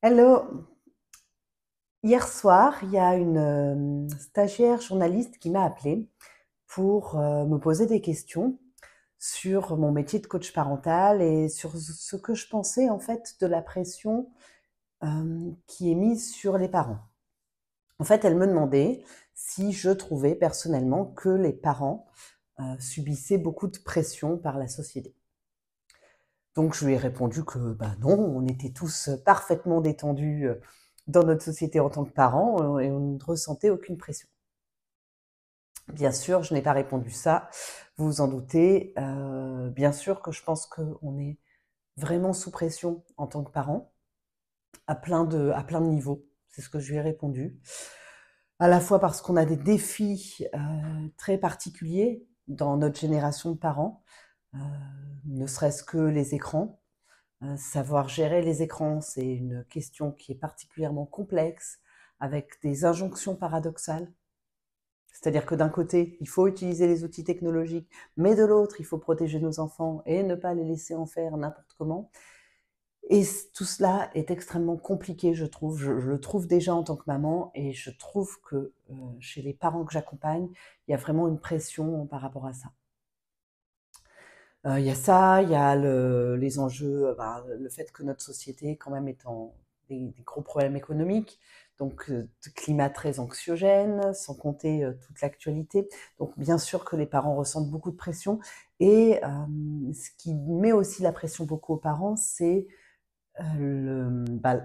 Hello. Hier soir, il y a une stagiaire journaliste qui m'a appelée pour me poser des questions sur mon métier de coach parental et sur ce que je pensais en fait de la pression qui est mise sur les parents. En fait, elle me demandait si je trouvais personnellement que les parents subissaient beaucoup de pression par la société. Donc je lui ai répondu que non, on était tous parfaitement détendus dans notre société en tant que parents et on ne ressentait aucune pression. Bien sûr, je n'ai pas répondu ça, vous vous en doutez. Bien sûr que je pense qu'on est vraiment sous pression en tant que parents, à plein de niveaux. C'est ce que je lui ai répondu. À la fois parce qu'on a des défis très particuliers dans notre génération de parents, euh, ne serait-ce que les écrans. Savoir gérer les écrans, c'est une question qui est particulièrement complexe, avec des injonctions paradoxales. C'est-à-dire que d'un côté, il faut utiliser les outils technologiques, mais de l'autre, il faut protéger nos enfants et ne pas les laisser en faire n'importe comment. Et tout cela est extrêmement compliqué, je trouve. Je le trouve déjà en tant que maman, et je trouve que chez les parents que j'accompagne, il y a vraiment une pression par rapport à ça. Il y a ça, il y a les enjeux, le fait que notre société quand même est en des gros problèmes économiques, donc de climat très anxiogène, sans compter toute l'actualité. Donc bien sûr que les parents ressentent beaucoup de pression, et ce qui met aussi la pression beaucoup aux parents, c'est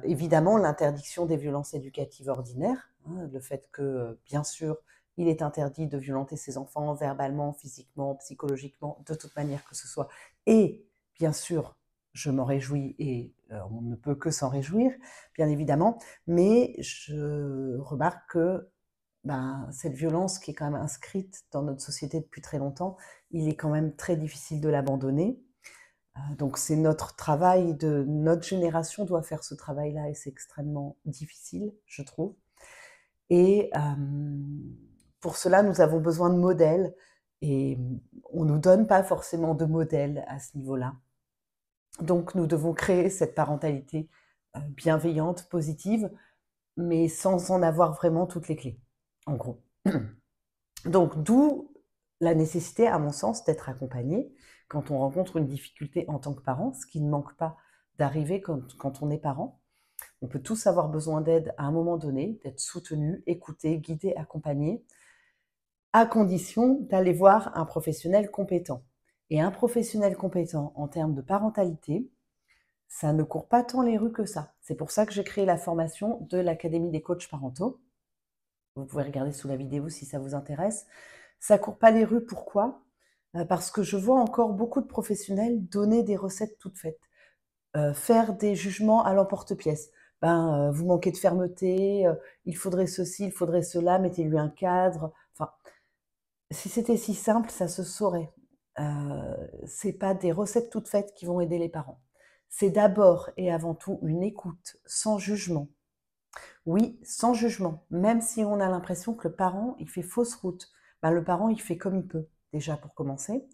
évidemment l'interdiction des violences éducatives ordinaires, hein, le fait que, bien sûr, il est interdit de violenter ses enfants verbalement, physiquement, psychologiquement, de toute manière que ce soit. Et bien sûr, je m'en réjouis, et on ne peut que s'en réjouir, bien évidemment, mais je remarque que cette violence qui est quand même inscrite dans notre société depuis très longtemps, il est quand même très difficile de l'abandonner. Donc c'est notre travail, notre génération doit faire ce travail-là, et c'est extrêmement difficile, je trouve. Et pour cela, nous avons besoin de modèles, et on ne nous donne pas forcément de modèles à ce niveau-là. Donc nous devons créer cette parentalité bienveillante, positive, mais sans en avoir vraiment toutes les clés, en gros. Donc d'où la nécessité, à mon sens, d'être accompagné quand on rencontre une difficulté en tant que parent, ce qui ne manque pas d'arriver quand on est parent. On peut tous avoir besoin d'aide à un moment donné, d'être soutenu, écouté, guidé, accompagné, à condition d'aller voir un professionnel compétent. Et un professionnel compétent en termes de parentalité, ça ne court pas tant les rues que ça. C'est pour ça que j'ai créé la formation de l'Académie des coachs parentaux. Vous pouvez regarder sous la vidéo si ça vous intéresse. Ça court pas les rues, pourquoi? Parce que je vois encore beaucoup de professionnels donner des recettes toutes faites, faire des jugements à l'emporte-pièce. Vous manquez de fermeté, il faudrait ceci, il faudrait cela, mettez-lui un cadre. Enfin, si c'était si simple, ça se saurait. C'est pas des recettes toutes faites qui vont aider les parents. C'est d'abord et avant tout une écoute sans jugement. Oui, sans jugement, même si on a l'impression que le parent, il fait fausse route. Le parent, il fait comme il peut, déjà pour commencer.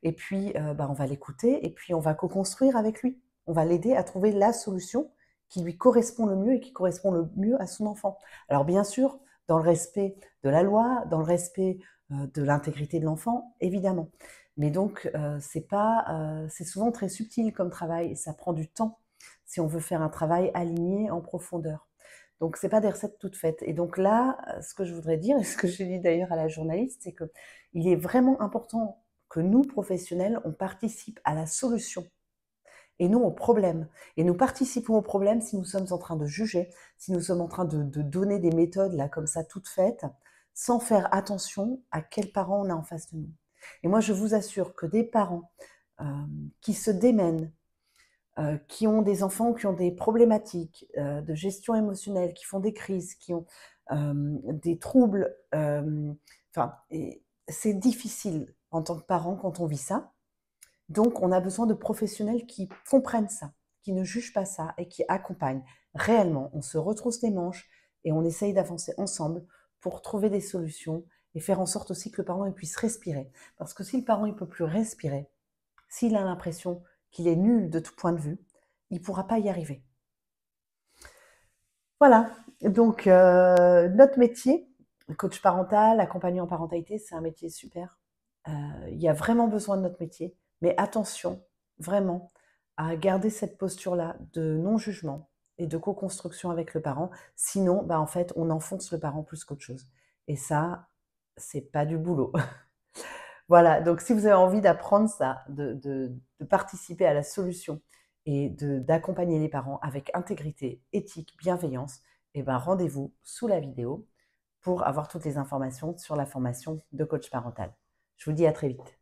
Et puis, on va l'écouter, et puis on va co-construire avec lui. On va l'aider à trouver la solution qui lui correspond le mieux et qui correspond le mieux à son enfant. Alors bien sûr, dans le respect de la loi, dans le respect de l'intégrité de l'enfant, évidemment. Mais donc, c'est souvent très subtil comme travail, et ça prend du temps si on veut faire un travail aligné en profondeur. Donc, c'est pas des recettes toutes faites. Et donc là, ce que je voudrais dire, et ce que j'ai dit d'ailleurs à la journaliste, c'est que il est vraiment important que nous, professionnels, on participe à la solution et non au problème. Et nous participons au problème si nous sommes en train de juger, si nous sommes en train de donner des méthodes là comme ça toutes faites, sans faire attention à quels parents on a en face de nous. Et moi, je vous assure que des parents euh, qui se démènent, qui ont des enfants qui ont des problématiques de gestion émotionnelle, qui font des crises, qui ont des troubles, c'est difficile en tant que parent quand on vit ça. Donc, on a besoin de professionnels qui comprennent ça, qui ne jugent pas ça et qui accompagnent réellement. On se retrousse les manches et on essaye d'avancer ensemble pour trouver des solutions et faire en sorte aussi que le parent puisse respirer. Parce que si le parent ne peut plus respirer, s'il a l'impression qu'il est nul de tout point de vue, il ne pourra pas y arriver. Voilà, donc notre métier, coach parental, accompagnant en parentalité, c'est un métier super. Il y a vraiment besoin de notre métier, mais attention, vraiment, à garder cette posture-là de non-jugement et de co-construction avec le parent. Sinon, bah, en fait, on enfonce le parent plus qu'autre chose et ça, c'est pas du boulot. Voilà, donc si vous avez envie d'apprendre ça, de participer à la solution et d'accompagner les parents avec intégrité, éthique, bienveillance, eh ben, rendez-vous sous la vidéo pour avoir toutes les informations sur la formation de coach parental. Je vous dis à très vite.